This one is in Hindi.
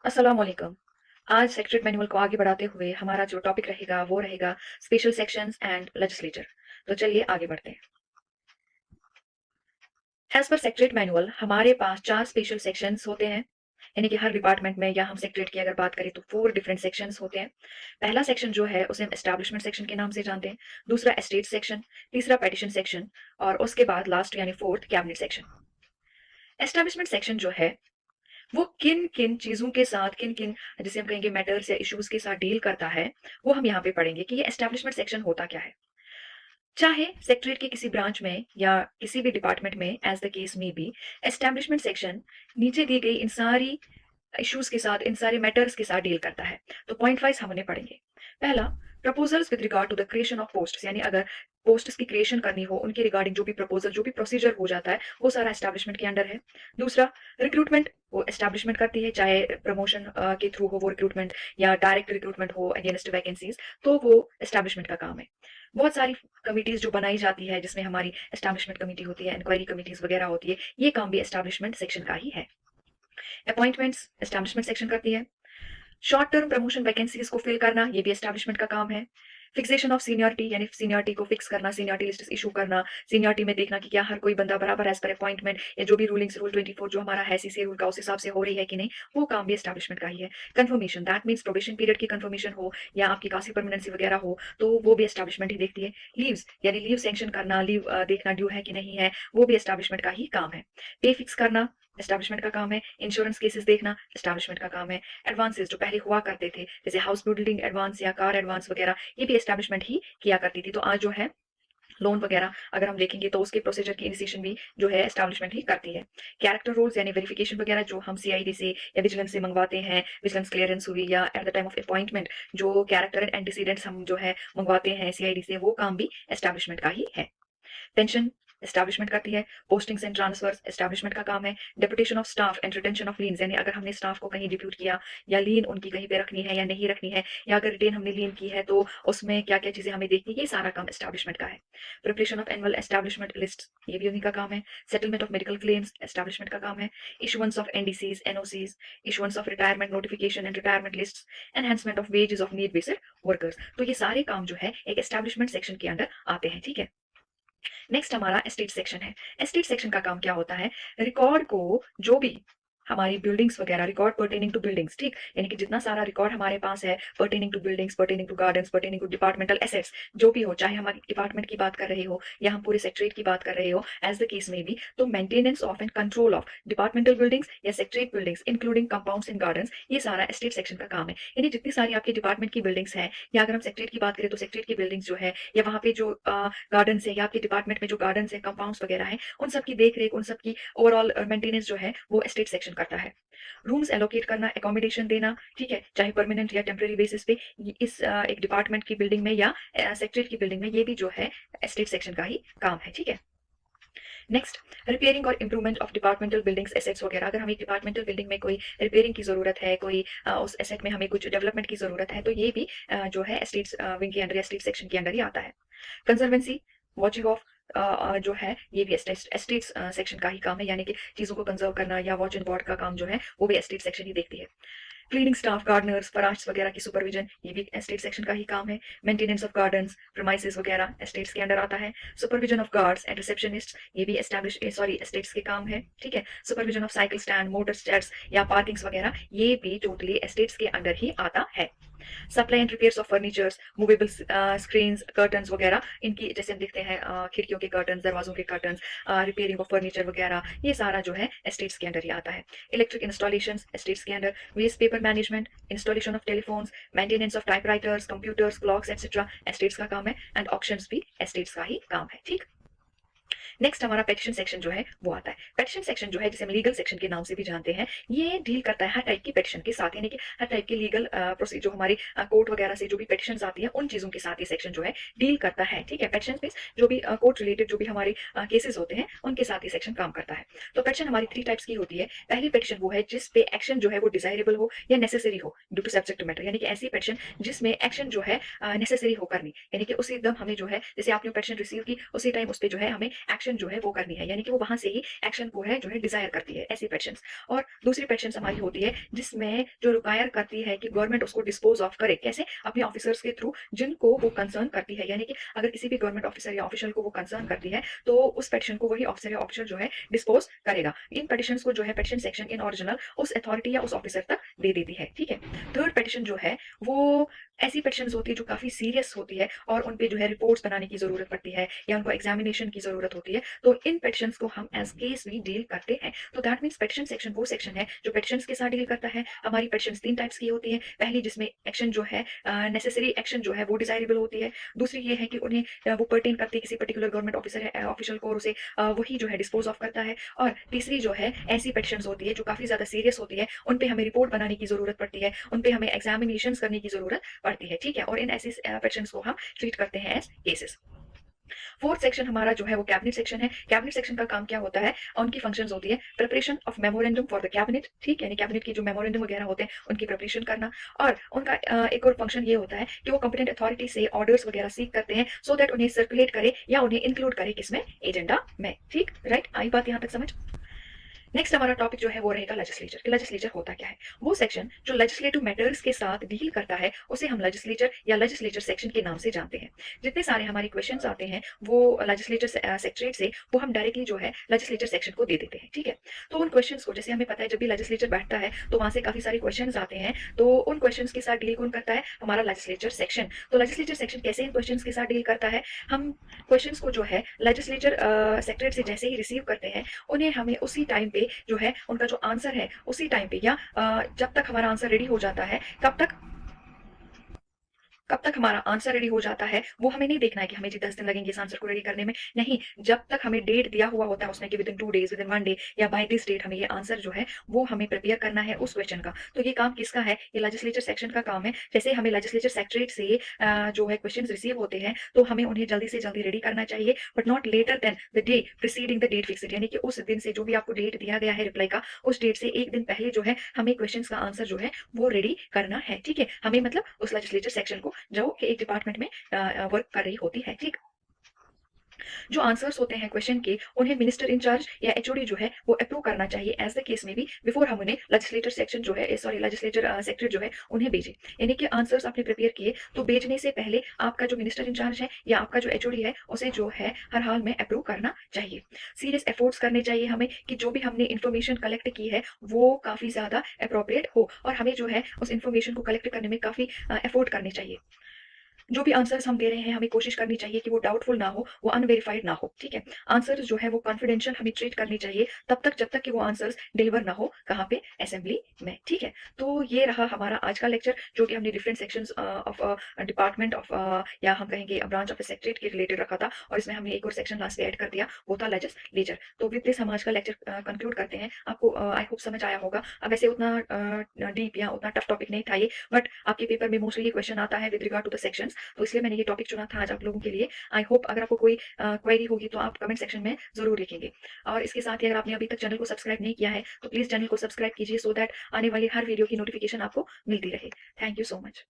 अस्सलाम वालेकुम। आज सेक्रेटरी मैनुअल को आगे बढ़ाते हुए हमारा जो टॉपिक रहेगा वो रहेगा स्पेशल सेक्शंस एंड लेजिस्लेचर। तो चलिए आगे बढ़ते हैं। एज पर सेक्रेटरी मैनुअल हमारे पास 4 स्पेशल सेक्शंस होते हैं। यानी कि हर डिपार्टमेंट में या हम सेक्रेटरी की अगर बात करें तो 4 डिफरेंट सेक्शंस होते हैं। पहला सेक्शन जो है उसे हम एस्टैब्लिशमेंट सेक्शन के नाम से जानते हैं। दूसरा एस्टेट सेक्शन, तीसरा पेटिशन सेक्शन और उसके बाद लास्ट यानी fourth cabinet section. Establishment section जो है वो किन-किन चीज़ों के साथ, किन-किन जिसे हम कहेंगे मैटर्स या इश्यूज़ के साथ डील करता है, वो हम यहाँ पे पढ़ेंगे कि ये एस्टैब्लिशमेंट सेक्शन होता क्या है। चाहे सेक्रेटरीट के किसी ब्रांच में या किसी भी डिपार्टमेंट में as the case may be, establishment section नीचे दी गई इन सारी इश्यूज़ के साथ, इन सारे मैटर्स के साथ डील करता है। तो पॉइंट वाइज़ हम उन्हें पढ़ेंगे। पहला, proposals with regard to the creation of posts यानी अगर पोस्ट्स की क्रिएशन करनी हो, उनके रिगार्डिंग जो भी प्रपोज़ल, जो भी प्रोसीजर हो जाता है, वो सारा एस्टैब्लिशमेंट के अंडर है। दूसरा, रिक्रूटमेंट वो एस्टैब्लिशमेंट करती है, चाहे प्रमोशन के थ्रू हो वो रिक्रूटमेंट या डायरेक्ट रिक्रूटमेंट हो अगेंस्ट वैकेंसीज़, तो वो एस्टैब्लिशमेंट का काम है। बहुत सारी कमिटीज़ जो बनाई जाती है, जिसमें हमारी एस्टैब्लिशमेंट कमिटी होती है, इंक्वायरी कमिटीज़ वगैरह होती है, ये काम भी एस्टैब्लिशमेंट सेक्शन का ही है। अपॉइंटमेंट्स एस्टैब्लिशमेंट सेक्शन करती है। शॉर्ट टर्म प्रमोशन वैकेंसीज को फिल करना ये भी एस्टैब्लिशमेंट का काम है। फिक्सेशन ऑफ सीनियरिटी यानी सीनियरिटी को फिक्स करना, सीनियरिटी लिस्ट इशू करना, सीनियरिटी में देखना कि क्या हर कोई बंदा बराबर एज पर अपॉइंटमेंट या जो भी रूलिंग्स रूल 24 जो हमारा है सीसीए रूल का उस हिसाब से हो रही है कि नहीं, वो काम भी एस्टैब्लिशमेंट का ही है। Confirmation that means probation period की कंफर्मेशन हो या आपकी कासी परमानेंसी वगैरह हो, तो वो भी एस्टैब्लिशमेंट ही देखती है। लीव्स यानी लीव सैंक्शन करना, लीव देखना ड्यू है कि नहीं है, वो भी एस्टैब्लिशमेंट का ही काम है। पे फिक्स करना एस्टैब्लिशमेंट का काम है। इंश्योरेंस केसेस देखना एस्टैब्लिशमेंट का काम है। एडवांसेस जो पहले हुआ करते थे जैसे हाउस बिल्डिंग एडवांस या कार एडवांस वगैरह, ये भी एस्टैब्लिशमेंट ही किया करती थी। तो आज जो है लोन वगैरह अगर हम देखेंगे तो उसके प्रोसीजर की इनिशिएशन भी जो है एस्टैब्लिशमेंट ही करती है। कैरेक्टर रोल्स यानी वेरिफिकेशन वगैरह जो हम सीआईडी से या विजिलेंस से मंगवाते हैं, विजिलेंस क्लियरेंस हुई या at the time of appointment जो कैरेक्टर एंड एंटीसीडेंट्स हम जो है मंगवाते हैं सीआईडी से, वो काम भी एस्टैब्लिशमेंट का ही है। पेंशन एस्टैब्लिशमेंट करती है। पोस्टिंग्स एंड ट्रांसफर्स एस्टैब्लिशमेंट का काम है। Deputation of staff and retention of leans यानी अगर हमने स्टाफ को कहीं डिप्यूट किया या लीन उनकी कहीं पे रखनी है या नहीं रखनी है, या अगर रिटेन हमने लीन की है तो उसमें क्या क्या चीजें हमें देखनी है, ये सारा काम एस्टैब्लिशमेंट का है। Preparation of annual establishment list ये भी उन्हीं का काम है। Settlement of medical claims establishment का काम है। Issuance of NDCs NOCs, issuance of retirement notification and retirement list, enhancement of wages of need based workers, तो ये सारे काम जो है एक एस्टैब्लिशमेंट सेक्शन के अंदर आते हैं। ठीक है। नेक्स्ट हमारा एस्टेट सेक्शन है। एस्टेट सेक्शन का काम क्या होता है, रिकॉर्ड को जो भी हमारी बिल्डिंग्स वगैरह रिकॉर्ड पर्टेनिंग टू बिल्डिंग्स, ठीक, यानी कि जितना सारा रिकॉर्ड हमारे पास है pertaining to buildings, pertaining to gardens, pertaining to departmental assets, जो भी हो, चाहे हमारे डिपार्टमेंट की बात कर रहे हो या हम पूरे सेक्रेटरीट की बात कर रहे हो, एज द केस में भी, तो maintenance of and control of departmental buildings या secretariat buildings including compounds and gardens, ये सारा एस्टेट सेक्शन का काम है। यानी जितनी सारी आपके डिपार्टमेंट की बिल्डिंग्स है, या अगर हम सेक्रेटरीट की बात करें तो सेक्रेटरीट की बिल्डिंग्स जो है, या वहाँ पे जो गार्डन है या आपके डिपार्टमेंट में जो गार्डन है, कंपाउंड्स वगैरह है, उन सब की देख रेख, उन सब की ओवरऑल मेंटेनेंस जो है वो एस्टेट सेक्शन करता है। रूम्स एलोकेट करना, एकोमोडेशन देना, ठीक है, चाहे परमानेंट या टेम्परेरी बेसिस पे, इस एक डिपार्टमेंट की बिल्डिंग में या सेक्रेटरी की बिल्डिंग में, ये भी जो है एस्टेट सेक्शन का ही काम है। ठीक है। नेक्स्ट, रिपेयरिंग और improvement of departmental buildings assets वगैरह, अगर हमें डिपार्टमेंटल बिल्डिंग में कोई रिपेयरिंग की जरूरत है, कोई उस एसेट में हमें कुछ डेवलपमेंट की जरूरत है, तो ये भी जो है एस्टेट विंग के अंडर, एस्टेट सेक्शन के अंडर ही आता है। कंजर्वेंसी, वॉचिंग ऑफ जो है ये भी एस्टेट सेक्शन का ही काम है, यानी कि चीजों को कंजर्व करना या वॉच एंड वार्ड का काम जो है वो भी एस्टेट सेक्शन ही देखती है। क्लीनिंग स्टाफ, गार्डनर्स, फराश्स वगैरह की सुपरविजन, ये भी एस्टेट सेक्शन का ही काम है। मेंटेनेंस ऑफ गार्डन्स, प्रीमाइसेस वगैरह एस्टेट्स के अंडर आता है। Supervision of guards and receptionist, ये भी एस्टेट्स के काम है। ठीक है। Supervision of cycle stand, motor stands या पार्किंग्स वगैरह, ये भी टोटली एस्टेट्स के अंडर ही आता है। Supply and repairs of furnitures, movable screens, curtains वगैरह, इनकी जैसे हम देखते हैं खिड़कियों के कर्टन्स, दरवाजों के कर्टन्स, रिपेयरिंग ऑफ फर्नीचर वगैरह, ये सारा जो है एस्टेट्स के अंडर ही आता है। इलेक्ट्रिक इंस्टॉलेशंस एस्टेट्स के under. Waste paper management, installation of telephones, maintenance of typewriters, computers, clocks etcetera estates का काम है। एंड ऑक्शंस भी एस्टेट्स का ही काम है। ठीक। नेक्स्ट हमारा पेटिशन सेक्शन जो है वो आता है। पेटिशन सेक्शन जो है जिसे हम लीगल सेक्शन के नाम से भी जानते हैं, ये डील करता है हर टाइप की पेटिशन के साथ, यानी कि हर टाइप के लीगल प्रोसीजर जो हमारी कोर्ट वगैरह से जो भी पेटिशन आती है उन चीजों के साथ ये सेक्शन जो है डील करता है। ठीक है। पेटिशन पे जो भी कोर्ट रिलेटेड जो भी हमारे केसेस होते हैं उनके साथ ये सेक्शन काम करता है। तो पेटिशन हमारी 3 टाइप्स की होती है। पहली पेटिशन वो है जिस पे एक्शन जो है वो डिजायरेबल हो या नेसेसरी हो ड्यू टू सब्जेक्ट मैटर, यानी कि ऐसी पेटिशन जिसमें एक्शन जो है नेसेसरी हो करनी, यानी कि उसी एकदम हमें जो है, जैसे आपने पेटिशन रिसीव की उसी टाइम उस पे जो है हमें एक्शन जो है वो करनी है, यानी कि वो वहां से ही एक्शन को है जो है डिजायर करती है, ऐसी पेटिशंस। और दूसरी पेटिशंस हमारी होती है जिसमें जो रिक्वायर करती है कि गवर्नमेंट उसको डिस्पोज ऑफ करे, कैसे, अपने ऑफिसर्स के थ्रू जिनको वो कंसर्न करती है, यानी कि अगर किसी भी गवर्नमेंट ऑफिसर या ऑफिशियल को वो कंसर्न करती है तो उस पेटिशन को वही ऑफिसर या ऑफिशियल जो है डिस्पोज करेगा। इन पेटिशंस को जो है पेटिशन सेक्शन इन ओरिजिनल उस अथॉरिटी या उस ऑफिसर तक दे देती है, ठीक है। थर्ड पेटिशन जो है वो ऐसी पेटिशंस होती है जो काफी सीरियस होती है और उन पे जो है रिपोर्ट्स बनाने की जरूरत पड़ती है या उनको एग्जामिनेशन की जरूरत होती है, तो इन पेटिशंस को हम एज केस भी डील करते हैं। तो दैट मीन्स पेटिशन सेक्शन वो सेक्शन है जो पेटिशंस के साथ डील करता है। हमारी पेटिशंस तीन टाइप्स की होती है। पहली जिसमें एक्शन जो है नेसेसरी एक्शन जो है वो डिजायरेबल होती है। दूसरी ये है कि उन्हें वो पर्टेन करती है किसी पर्टिकुलर गवर्नमेंट ऑफिसर है ऑफिशियल को, और उसे वही जो है डिस्पोज ऑफ करता है। और तीसरी जो है ऐसी पेटिशंस होती है जो काफी ज्यादा सीरियस होती है, उन पे हमें रिपोर्ट बनाने की जरूरत पड़ती है, उन पे हमें एग्जामिनेशन करने की जरूरत पड़ती है, ठीक है। और इन ऐसी पेटिशंस को हम ट्रीट करते हैं एज केसेस। फोर्थ सेक्शन हमारा जो है वो कैबिनेट सेक्शन है। कैबिनेट सेक्शन का काम क्या होता है, उनकी फंक्शंस होती है preparation of memorandum for the cabinet, ठीक है, यानी कैबिनेट की जो मेमोरेंडम वगैरह होते हैं उनकी प्रिपरेशन करना। और उनका एक और फंक्शन ये होता है कि वो कंपिटेंट अथॉरिटी से ऑर्डर्स वगैरह सीख करते हैं सो दैट उन्हें सर्कुलेट करे या उन्हें इंक्लूड करे किसमें, एजेंडा में, ठीक, राइट। आई बात यहाँ तक समझ। नेक्स्ट हमारा टॉपिक जो है वो रहेगा लेजिस्लेचर, कि लेजिस्लेचर होता क्या है। वो सेक्शन जो लेजिस्लेटिव मैटर्स के साथ डील करता है उसे हम लेजिस्लेचर या लेजिस्लेचर सेक्शन के नाम से जानते हैं। जितने सारे हमारे क्वेश्चंस आते हैं वो लेजिस्लेचर सेक्रेटरीट से वो हम डायरेक्टली जो है लेजिस्लेचर सेक्शन को दे देते हैं, ठीक है। तो उन क्वेश्चंस को, जैसे हमें पता है जब भी लेजिस्लेचर बैठता है तो वहां से काफी सारे क्वेश्चंस आते हैं, तो उन क्वेश्चंस के साथ डील कौन करता है, हमारा लेजिस्लेचर सेक्शन। तो लेजिस्लेचर सेक्शन कैसे इन क्वेश्चंस के साथ डील करता है, हम क्वेश्चंस को जो है लेजिस्लेचर सेक्रेटरी से जैसे ही रिसीव करते हैं उन्हें हमें उसी टाइम पे जो है उनका जो आंसर है उसी टाइम पे या जब तक हमारा आंसर रेडी हो जाता है कब तक हमारा आंसर रेडी हो जाता है वो हमें नहीं देखना है कि हमें जी 10 दिन लगेंगे इस आंसर को रेडी करने में, नहीं, जब तक हमें डेट दिया हुआ होता है उसने कि with in 2 days, with in 1 day या बाय दिस डेट हमें ये आंसर जो है वो हमें प्रिपेयर करना है उस क्वेश्चन का। तो ये काम किसका है, ये लेजिस्लेचर सेक्शन का काम है। जैसे हमें लेजिस्लेचर सेक्रेटरीट से जो है क्वेश्चन रिसीव होते हैं तो हमें उन्हें जल्दी से जल्दी रेडी करना चाहिए, but not later than the day preceding the date fixed, यानी कि उस दिन से जो भी आपको डेट दिया गया है रिप्लाई का, उस डेट से एक दिन पहले जो है हमें क्वेश्चन का आंसर जो है वो रेडी करना है, ठीक है। हमें मतलब उस लेजिस्लेचर सेक्शन को जो कि एक डिपार्टमेंट में वर्क कर रही होती है, ठीक। जो आंसर्स होते हैं क्वेश्चन के उन्हें मिनिस्टर इंचार्ज या एचओडी जो है वो अप्रूव करना चाहिए एज द केस में भी, बिफोर हम उन्हें लेजिस्लेटर सेक्शन जो है सॉरी लेजिस्लेटर सेक्रेटरी जो है उन्हें भेजें। यानी कि आंसर्स आपने प्रिपेयर किए तो भेजने से पहले आपका जो मिनिस्टर इंचार्ज है या आपका जो एचओडी है उसे जो है हर हाल में अप्रूव करना चाहिए। सीरियस एफर्ट्स करने चाहिए हमें कि जो भी हमने इन्फॉर्मेशन कलेक्ट की है वो काफी ज्यादा अप्रोप्रिएट हो, और हमें जो है उस इन्फॉर्मेशन को कलेक्ट करने में काफी एफर्ट करने चाहिए। जो भी आंसर्स हम दे रहे हैं हमें कोशिश करनी चाहिए कि वो डाउटफुल ना हो, वो अनवेरिफाइड ना हो, ठीक है। आंसर्स जो है वो कॉन्फिडेंशियल हमें ट्रीट करनी चाहिए तब तक जब तक कि वो आंसर्स डिलीवर ना हो, कहाँ पे, असेंबली में, ठीक है। तो ये रहा हमारा आज का लेक्चर जो कि हमने different sections of department of या हम कहेंगे ब्रांच ऑफ सेक्रेटरीट के रिलेटेड रखा था, और इसमें हमने एक और सेक्शन लास्ट में ऐड कर दिया, वो था लेजिस्लेचर। तो विद दिस हम आज का लेक्चर कंक्लूड करते हैं। आपको आई होप समझ आया होगा। अब वैसे उतना डीप या उतना टफ टॉपिक नहीं था ये, बट आपके पेपर में मोस्टली ये क्वेश्चन आता है with regard to the sections, तो इसलिए मैंने ये टॉपिक चुना था आज आप लोगों के लिए। आई होप अगर आपको कोई क्वेरी होगी तो आप कमेंट सेक्शन में जरूर लिखेंगे। और इसके साथ ही अगर आपने अभी तक चैनल को सब्सक्राइब नहीं किया है तो प्लीज चैनल को सब्सक्राइब कीजिए सो दैट आने वाली हर वीडियो की नोटिफिकेशन आपको मिलती रहे। Thank you so much.